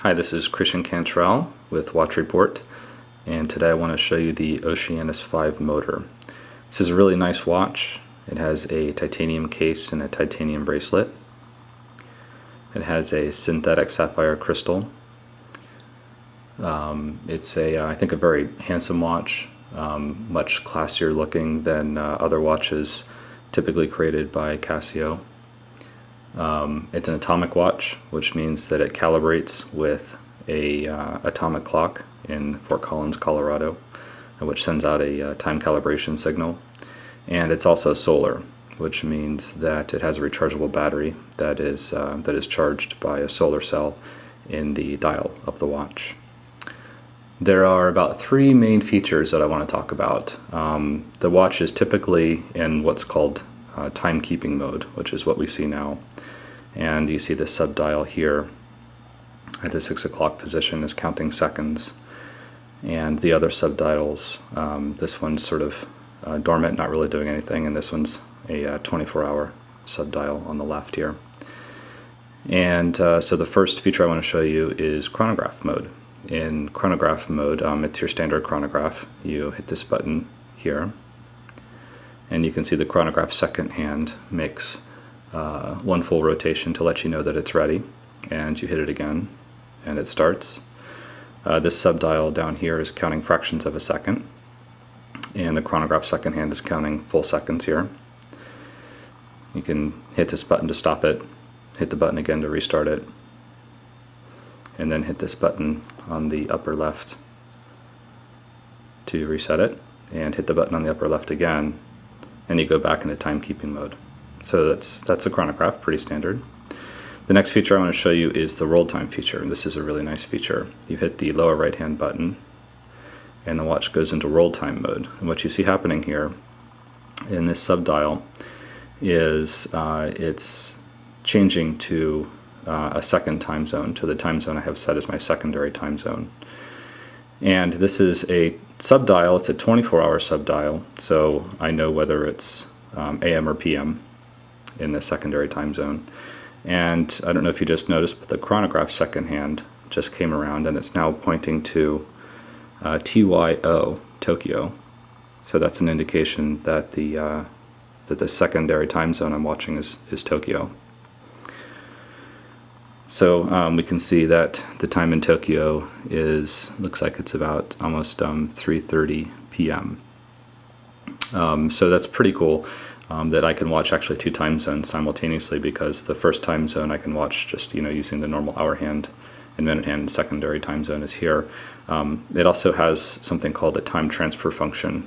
Hi, this is Christian Cantrell with Watch Report, and today I want to show you the Oceanus 5 motor. This is a really nice watch. It has a titanium case and a titanium bracelet. It has a synthetic sapphire crystal. It's I think a very handsome watch, much classier looking than other watches typically created by Casio. It's an atomic watch, which means that it calibrates with a atomic clock in Fort Collins, Colorado, which sends out a time calibration signal. And it's also solar, which means that it has a rechargeable battery that is charged by a solar cell in the dial of the watch. There are about three main features that I want to talk about. The watch is typically in what's called timekeeping mode, which is what we see now. And you see the sub-dial here at the 6 o'clock position is counting seconds. And the other sub-dials, this one's sort of dormant, not really doing anything, and this one's a 24-hour sub-dial on the left here. And so the first feature I want to show you is chronograph mode. In chronograph mode, it's your standard chronograph. You hit this button here, and you can see the chronograph second hand makes one full rotation to let you know that it's ready, and you hit it again and it starts. This sub-dial down here is counting fractions of a second, and the chronograph second hand is counting full seconds here. You can hit this button to stop it, hit the button again to restart it, and then hit this button on the upper left to reset it, and hit the button on the upper left again, and you go back into timekeeping mode. So that's a chronograph, pretty standard. The next feature I want to show you is the roll time feature, and this is a really nice feature. You hit the lower right hand button and the watch goes into roll time mode. And what you see happening here in this sub-dial is it's changing to a second time zone, to the time zone I have set as my secondary time zone. And this is a sub-dial, it's a 24-hour sub-dial, so I know whether it's AM or PM in the secondary time zone. And I don't know if you just noticed, but the chronograph second hand just came around and it's now pointing to TYO, Tokyo. So that's an indication that the secondary time zone I'm watching is Tokyo. So we can see that the time in Tokyo looks like it's about almost 3:30 p.m. So that's pretty cool that I can watch actually two time zones simultaneously, because the first time zone I can watch just using the normal hour hand and minute hand, and secondary time zone is here. It also has something called a time transfer function.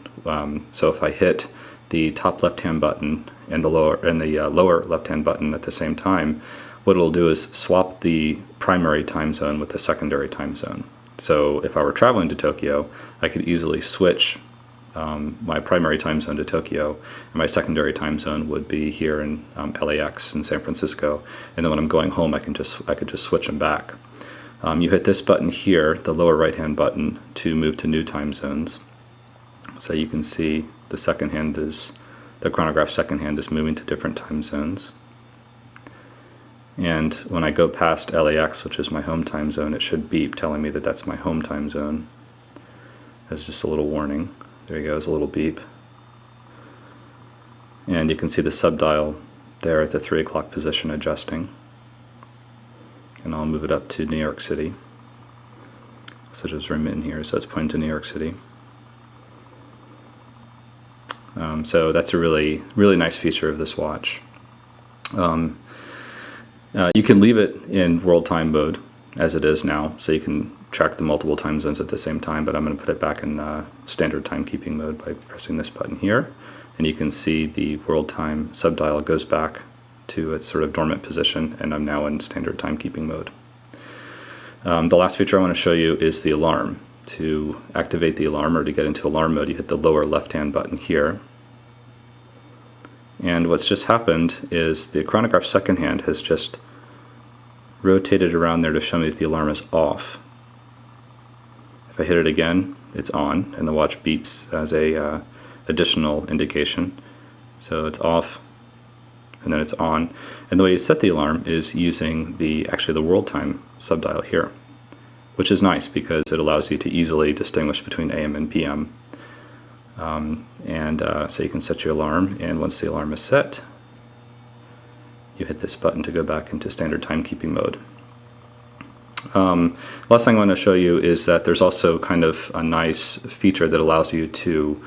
So if I hit the top left hand button and the lower left hand button at the same time, what it'll do is swap the primary time zone with the secondary time zone. So if I were traveling to Tokyo, I could easily switch my primary time zone to Tokyo, and my secondary time zone would be here in LAX in San Francisco. And then when I'm going home, I could just switch them back. You hit this button here, the lower right hand button, to move to new time zones. So you can see the chronograph second hand is moving to different time zones. And when I go past LAX, which is my home time zone, it should beep telling me that that's my home time zone. That's just a little warning. There you go, it's a little beep. And you can see the sub-dial there at the 3 o'clock position adjusting. And I'll move it up to New York City. So just zoom in here, so it's pointing to New York City. So that's a really, really nice feature of this watch. You can leave it in world time mode as it is now, so you can track the multiple time zones at the same time, but I'm going to put it back in standard timekeeping mode by pressing this button here, and you can see the world time sub-dial goes back to its sort of dormant position, and I'm now in standard timekeeping mode. The last feature I want to show you is the alarm. To activate the alarm, or to get into alarm mode, you hit the lower left hand button here. And what's just happened is the chronograph second hand has just rotated around there to show me that the alarm is off. If I hit it again, it's on, and the watch beeps as a additional indication. So it's off, and then it's on. And the way you set the alarm is using actually the world time sub-dial here. which is nice because it allows you to easily distinguish between AM and PM. So you can set your alarm, and once the alarm is set, you hit this button to go back into standard timekeeping mode. Last thing I want to show you is that there's also kind of a nice feature that allows you to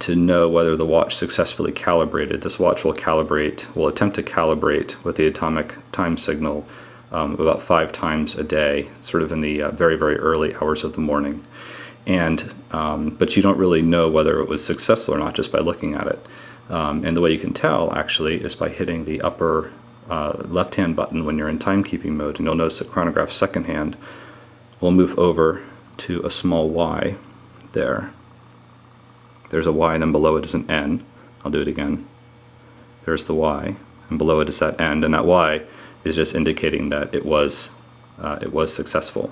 know whether the watch successfully calibrated. This watch will attempt to calibrate with the atomic time signal about 5 times a day, sort of in the very, very early hours of the morning. But you don't really know whether it was successful or not just by looking at it. And the way you can tell, actually, is by hitting the upper left-hand button when you're in timekeeping mode. And you'll notice that Chronograph's second hand will move over to a small Y there. There's a Y, and then below it is an N. I'll do it again. There's the Y, and below it is that N, and that Y is just indicating that it was successful.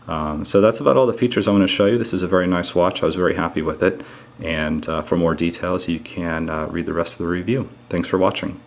So that's about all the features I want to show you. This is a very nice watch. I was very happy with it. And for more details, you can read the rest of the review. Thanks for watching.